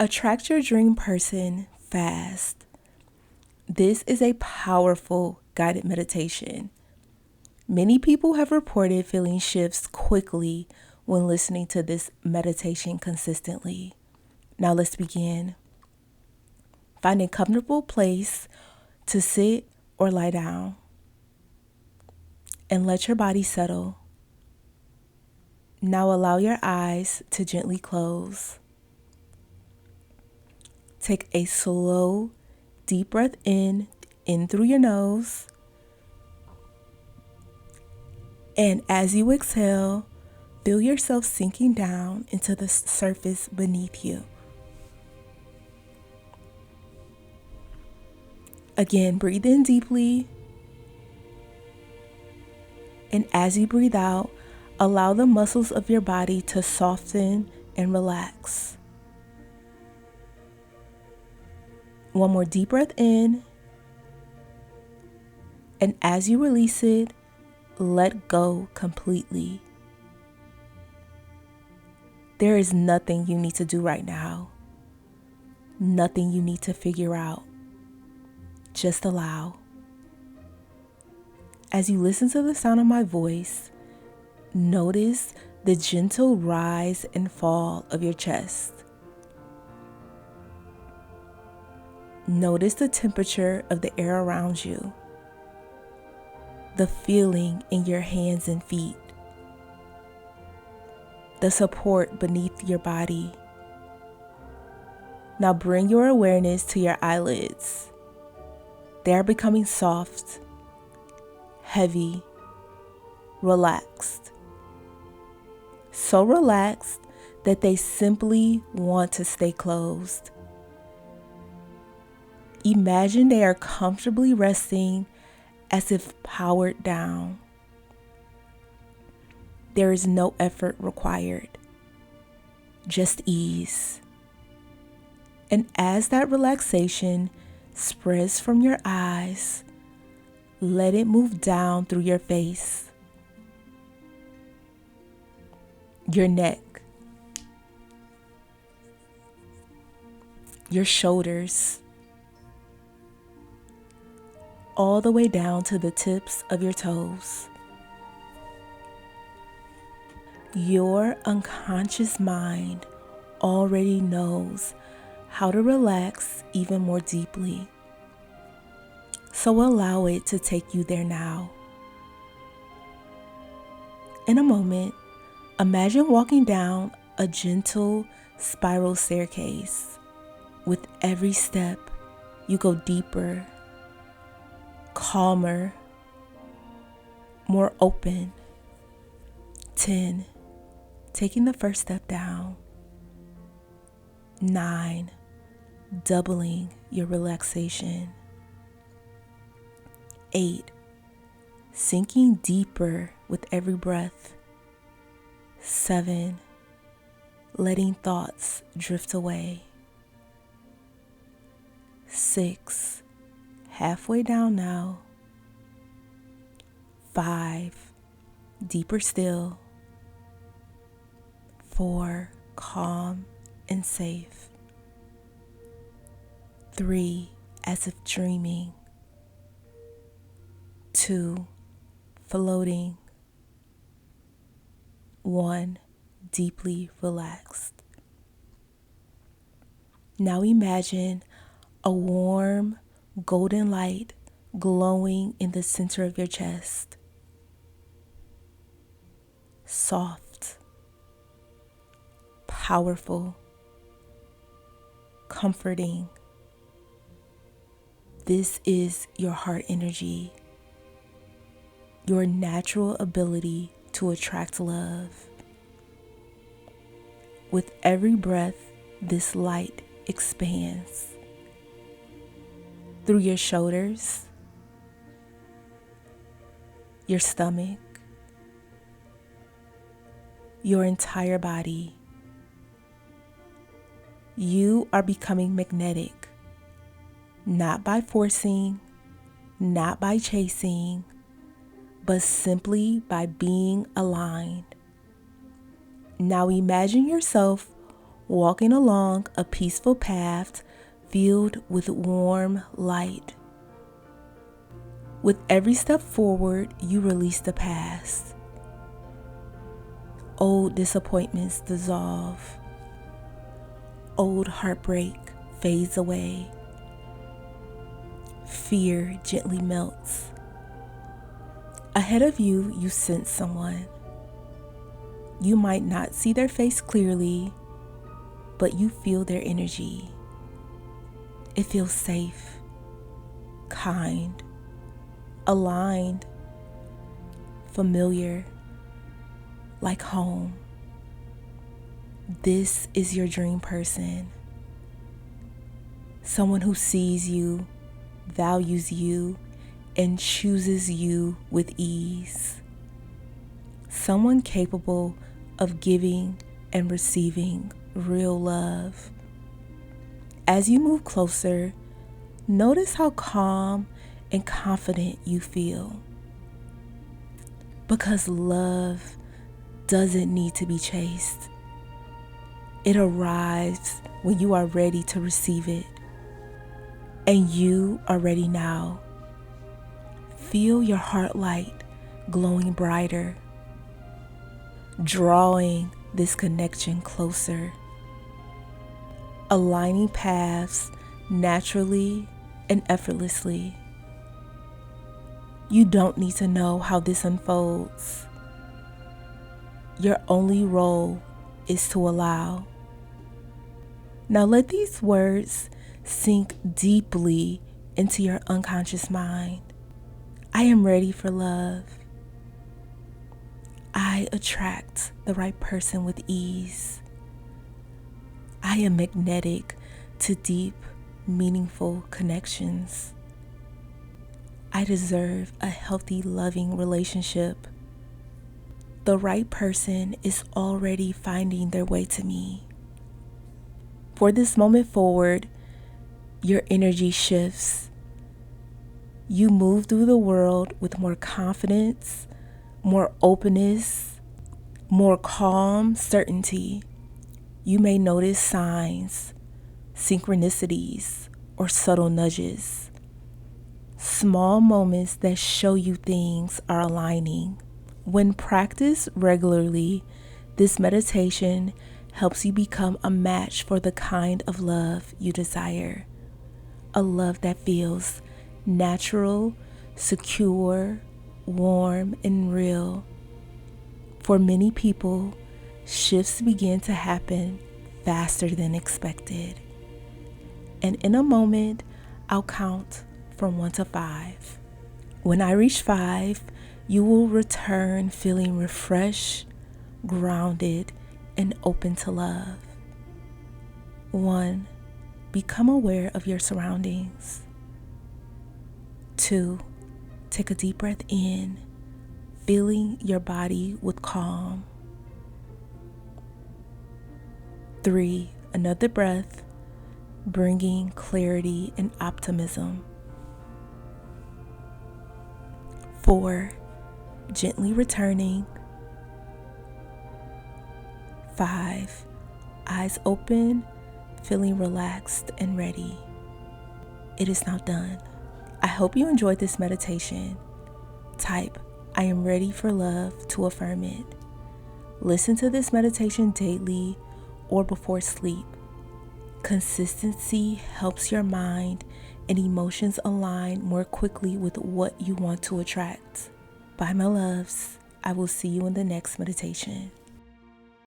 Attract your dream person fast. This is a powerful guided meditation. Many people have reported feeling shifts quickly when listening to this meditation consistently. Now let's begin. Find a comfortable place to sit or lie down and let your body settle. Now allow your eyes to gently close. Take a slow, deep breath in through your nose. And as you exhale, feel yourself sinking down into the surface beneath you. Again, breathe in deeply. And as you breathe out, allow the muscles of your body to soften and relax. One more deep breath in. And as you release it, let go completely. There is nothing you need to do right now. Nothing you need to figure out. Just allow. As you listen to the sound of my voice, notice the gentle rise and fall of your chest. Notice the temperature of the air around you, the feeling in your hands and feet, the support beneath your body. Now bring your awareness to your eyelids. They are becoming soft, heavy, relaxed. So relaxed that they simply want to stay closed. Imagine they are comfortably resting as if powered down. There is no effort required, just ease. And as that relaxation spreads from your eyes, let it move down through your face, your neck, your shoulders, all the way down to the tips of your toes. Your unconscious mind already knows how to relax even more deeply. So allow it to take you there now. In a moment, imagine walking down a gentle spiral staircase. With every step, you go deeper, calmer, more open. 10, taking the first step down. 9, doubling your relaxation. 8, sinking deeper with every breath. 7, letting thoughts drift away. 6, halfway down now. 5, deeper still. 4, calm and safe. 3, as if dreaming. 2, floating. 1, deeply relaxed. Now imagine a warm golden light glowing in the center of your chest. Soft, powerful, comforting. This is your heart energy, your natural ability to attract love. With every breath, this light expands through your shoulders, your stomach, your entire body. You are becoming magnetic, not by forcing, not by chasing, but simply by being aligned. Now imagine yourself walking along a peaceful path filled with warm light. With every step forward, you release the past. Old disappointments dissolve. Old heartbreak fades away. Fear gently melts. Ahead of you, you sense someone. You might not see their face clearly, but you feel their energy. It feels safe, kind, aligned, familiar, like home. This is your dream person. Someone who sees you, values you, and chooses you with ease. Someone capable of giving and receiving real love. As you move closer, notice how calm and confident you feel. Because love doesn't need to be chased. It arrives when you are ready to receive it. And you are ready now. Feel your heart light glowing brighter, drawing this connection closer, aligning paths naturally and effortlessly. You don't need to know how this unfolds. Your only role is to allow. Now let these words sink deeply into your unconscious mind. I am ready for love. I attract the right person with ease. I am magnetic to deep, meaningful connections. I deserve a healthy, loving relationship. The right person is already finding their way to me. For this moment forward, your energy shifts. You move through the world with more confidence, more openness, more calm certainty. You may notice signs, synchronicities, or subtle nudges. Small moments that show you things are aligning. When practiced regularly, this meditation helps you become a match for the kind of love you desire. A love that feels natural, secure, warm, and real. For many people, shifts begin to happen faster than expected. And in a moment, I'll count from 1 to 5. When I reach 5, you will return feeling refreshed, grounded, and open to love. 1, become aware of your surroundings. 2, take a deep breath in, filling your body with calm. 3, another breath, bringing clarity and optimism. 4, gently returning. 5, eyes open, feeling relaxed and ready. It is now done. I hope you enjoyed this meditation. Type, I am ready for love to affirm it. Listen to this meditation daily or before sleep. Consistency helps your mind and emotions align more quickly with what you want to attract. Bye, my loves. I will see you in the next meditation.